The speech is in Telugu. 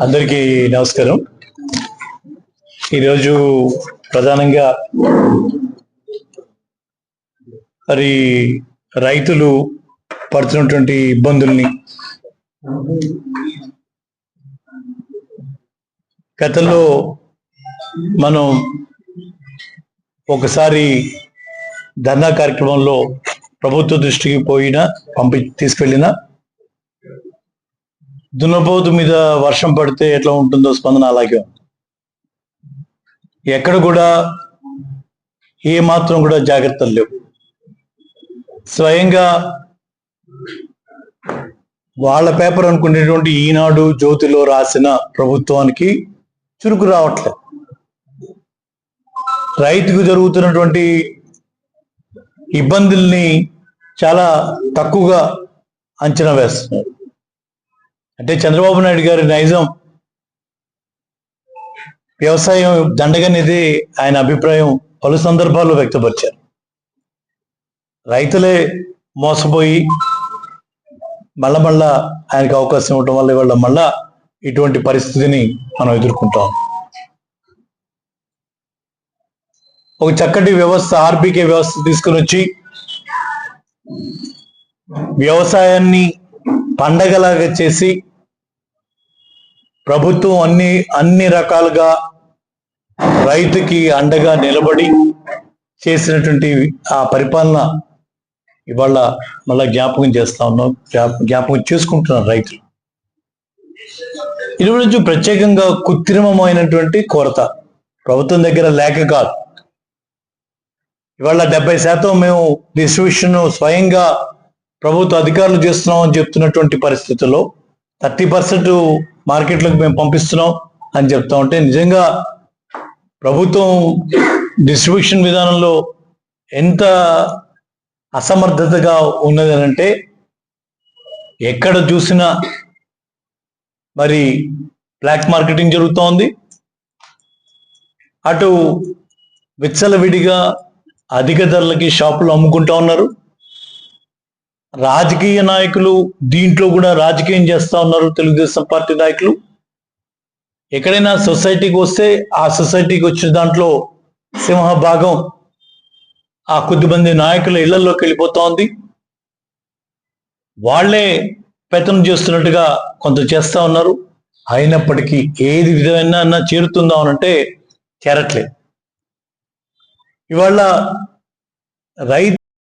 అందరికీ నమస్కారం. ఈరోజు ప్రధానంగా మరి రైతులు పడుతున్నటువంటి ఇబ్బందుల్ని, గతంలో మనం ఒకసారి ధర్నా కార్యక్రమంలో ప్రభుత్వ దృష్టికి తీసుకెళ్ళినా దున్నపోతు మీద వర్షం పడితే ఎట్లా ఉంటుందో స్పందన అలాగే ఉంది. ఎక్కడ కూడా ఏ మాత్రం కూడా జాగ్రత్తలు లేవు. స్వయంగా వాళ్ళ పేపర్ అనుకునేటువంటి ఈనాడు, జ్యోతిలో రాసిన ప్రభుత్వానికి చురుకు రావట్లేదు. రైతుకు జరుగుతున్నటువంటి ఇబ్బందుల్ని చాలా తక్కువగా అంచనా వేస్తున్నారు. అంటే చంద్రబాబు నాయుడు గారి నైజం వ్యవసాయం దండగనేది ఆయన అభిప్రాయం పలు సందర్భాల్లో వ్యక్తపరిచారు. రైతులే మోసపోయి మళ్ళా ఆయనకు అవకాశం ఇవ్వటం వల్ల ఇవాళ మళ్ళా ఇటువంటి పరిస్థితిని మనం ఎదుర్కొంటాం. ఒక చక్కటి వ్యవస్థ, ఆర్బీకే వ్యవస్థ తీసుకుని వచ్చి వ్యవసాయాన్ని పండగలాగా చేసి ప్రభుత్వం అన్ని రకాలుగా రైతుకి అండగా నిలబడి చేసినటువంటి ఆ పరిపాలన ఇవాళ మళ్ళా జ్ఞాపకం చేసుకుంటున్నారు రైతులు. ఇది నుంచి ప్రత్యేకంగా కృత్రిమమైనటువంటి కొరత ప్రభుత్వం దగ్గర లేక కాదు. ఇవాళ 70% మేము డిస్ట్రిబ్యూషన్ స్వయంగా ప్రభుత్వ అధికారులు చేస్తున్నాం అని చెప్తున్నటువంటి పరిస్థితుల్లో 30% మార్కెట్లకు మేము పంపిస్తున్నాం అని చెప్తా ఉంటే నిజంగా ప్రభుత్వం డిస్ట్రిబ్యూషన్ విధానంలో ఎంత అసమర్థతగా ఉన్నది అంటే ఎక్కడ చూసినా మరి బ్లాక్ మార్కెటింగ్ జరుగుతూ ఉంది. అటు విచ్చలవిడిగా అధిక ధరలకి షాపులు అమ్ముకుంటా ఉన్నారు. రాజకీయ నాయకులు దీంట్లో కూడా రాజకీయం చేస్తా ఉన్నారు. తెలుగుదేశం పార్టీ నాయకులు ఎక్కడైనా సొసైటీకి వస్తే ఆ సొసైటీకి వచ్చిన దాంట్లో సింహభాగం ఆ కొద్దిమంది నాయకుల ఇళ్లలోకి వెళ్ళిపోతా ఉంది. వాళ్లే పెత్తనం చేస్తున్నట్టుగా కొంత చేస్తా ఉన్నారు. అయినప్పటికీ ఏది విధమైన చేరుతుందా అనంటే చేరట్లేదు. ఇవాళ రైతు